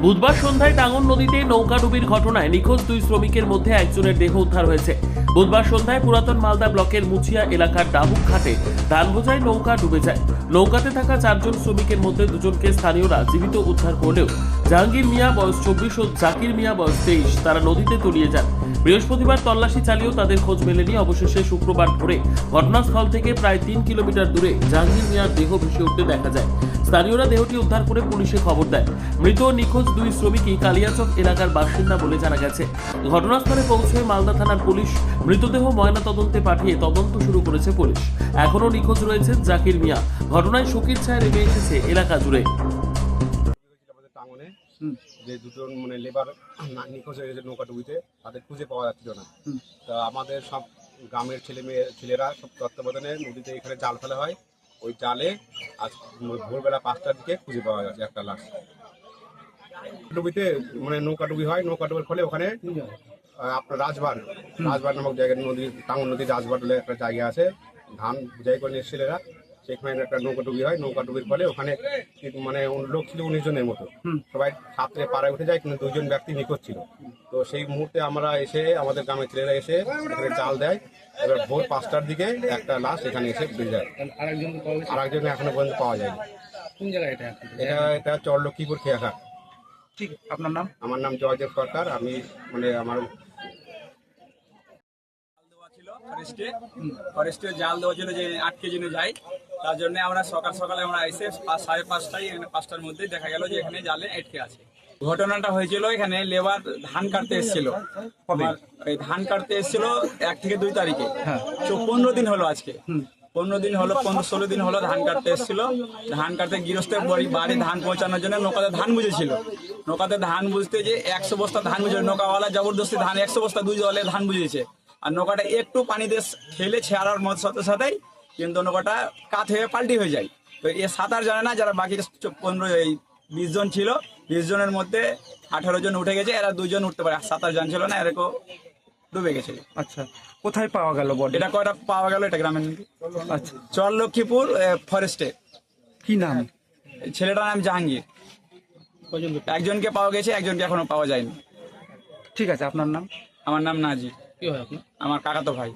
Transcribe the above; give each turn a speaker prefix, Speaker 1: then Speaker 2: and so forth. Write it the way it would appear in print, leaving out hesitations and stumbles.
Speaker 1: বুধবার সন্ধ্যায় টাঙ্গন নদীতে নৌকাডুবির ঘটনায় নিখোঁজ দুই শ্রমিকের মধ্যে একজনের দেহ উদ্ধার হয়েছে। বুধবার সন্ধ্যায় পুরাতন মালদা ব্লকের মুচিয়া এলাকার ডাবুক ঘাটে ধান বোঝাই নৌকা ডুবে যায়। নৌকাতে থাকা 4 জন শ্রমিকের মধ্যে দুজনকে স্থানীয়রা জীবিত উদ্ধার করলেও জাহাঙ্গীর মিয়া বয়স 24 ও জাকির মিয়া বয়স 23 তারা নদীতে তলিয়ে যান। বৃহস্পতিবার তল্লাশি চালিয়েও তাদের খোঁজ মেলেনি। অবশেষে শুক্রবার ভোরে ঘটনাস্থল থেকে প্রায় 3 কিলোমিটার দূরে জাহাঙ্গীর মিয়ার দেহ ভেসে উঠতে দেখা যায়। স্থানীয়রা দেহটি উদ্ধার করে পুলিশে খবর দেয়। মৃত ও নিখোঁজ দুই শ্রমিকই কালিয়াচক এলাকার বাসিন্দা বলে জানা গেছে। ঘটনাস্থলে পৌঁছে মালদা থানার পুলিশ মৃতদেহ ময়নাতদন্তে পাঠিয়ে তদন্ত শুরু করেছে পুলিশ। এখনও নিখোঁজ রয়েছেন জাকির মিয়া। ঘটনায় শোকের ছায়া নেমে এসেছে এলাকা জুড়ে।
Speaker 2: টাঙ্গনে যে দুজন মানে লেবার নিখোঁজ হয়ে গেছে নৌকাডুবিতে, তাদের খুঁজে পাওয়া যাচ্ছিল না। তা আমাদের সব গ্রামের ছেলেরা সব তত্ত্বাবধানে নদীতে এখানে জাল ফেলা হয়। ওই জালে আজ ভোরবেলা 5টার দিকে খুঁজে পাওয়া গেছে একটা লাশ। ডুবিতে মানে নৌকাডুবি হয়, নৌকাডুবির ফলে ওখানে আপনার রাজবাড় নামক জায়গায় টাঙ্গন নদীর রাজবাড় বলে একটা জায়গা আছে, ধান বুঝাই করে ছেলেরা সেখানে একটা নৌকাডুবি হয়। নৌকাডুবির ফলে ওখানে মানে লোক ছিল 19 জনের মতো, সবাই সাঁতরে পাড়ায় উঠে যায়, কিন্তু 2 জন ব্যক্তি নিখোঁজ ছিল। তো সেই মুহূর্তে আমরা এসে আমাদের গ্রামের ছেলেরা এসে এখানে জাল দেয়। এবার ভোর 5টার দিকে একটা লাশ এখানে এসে বেরিয়ে যায়। আরেকজন এখনো পর্যন্ত পাওয়া যায়নি।
Speaker 3: কোন জায়গায়
Speaker 2: এটা চরলক্ষ্মীপুর খেয়াঘাট।
Speaker 3: ঠিক, আপনার নাম?
Speaker 2: আমার নাম জয়দেব সরকার। আমি মানে আমার
Speaker 4: ফরেস্টে জাল দেওয়া ছিল যে আটকে জেনে যায়, তার জন্য আমরা সকালে আমরা এসে 5:30টায় এখানে 5টার মধ্যে দেখা গেল যে এখানে জালে আটকে আছে। ঘটনাটা হয়েছিল এখানে লেবার ধান কাটতে এসেছিল। এই ধান কাটতে এসেছিল 1 থেকে 2 তারিখে। 15 দিন হলো আজকে। 15 দিন হলো, 15-16 দিন হলো ধান কাটতে এসেছিল। ধান কাটতে গৃহস্থের বাড়ি ধান পৌঁছানোর জন্য নৌকাতে ধান বুঝেছিল। নৌকাতে ধান বুঝতে যে 100 বস্তা ধান বুঝে, নৌকাওয়ালা জবরদস্তি ধান 100 বস্তা 2 জলে ধান বুঝিয়েছে। আর নৌকাটা একটু পানি দিয়ে ঠেলে ছেড়ার মত সাথে সাথেই কিন্তু নৌকাটা কাত হয়ে পাল্টি হয়ে যায়। তো এ সাঁতার জানে না, যারা বাকি 20 জন ছিল, 20 জনের মধ্যে 18 জন উঠে গেছে, এরা 2 জন উঠতে পারে, সাঁতার জানছিল না, এরকম ডুবে গেছে।
Speaker 3: আচ্ছা, কোথায় পাওয়া গেল বডি?
Speaker 4: এটা কয়টা পাওয়া গেল, এটা গ্রামের নাকি।
Speaker 3: আচ্ছা,
Speaker 4: চরলক্ষ্মীপুর ফরেস্টে।
Speaker 3: কি নাম?
Speaker 4: ছেলেটার নাম জাহাঙ্গীর। একজনকে পাওয়া গেছে, একজনকে এখনো পাওয়া যায়নি।
Speaker 3: ঠিক আছে, আপনার নাম?
Speaker 4: আমার নাম নাজি।
Speaker 3: কি হয় আপনার?
Speaker 4: আমার কাকাতো ভাই।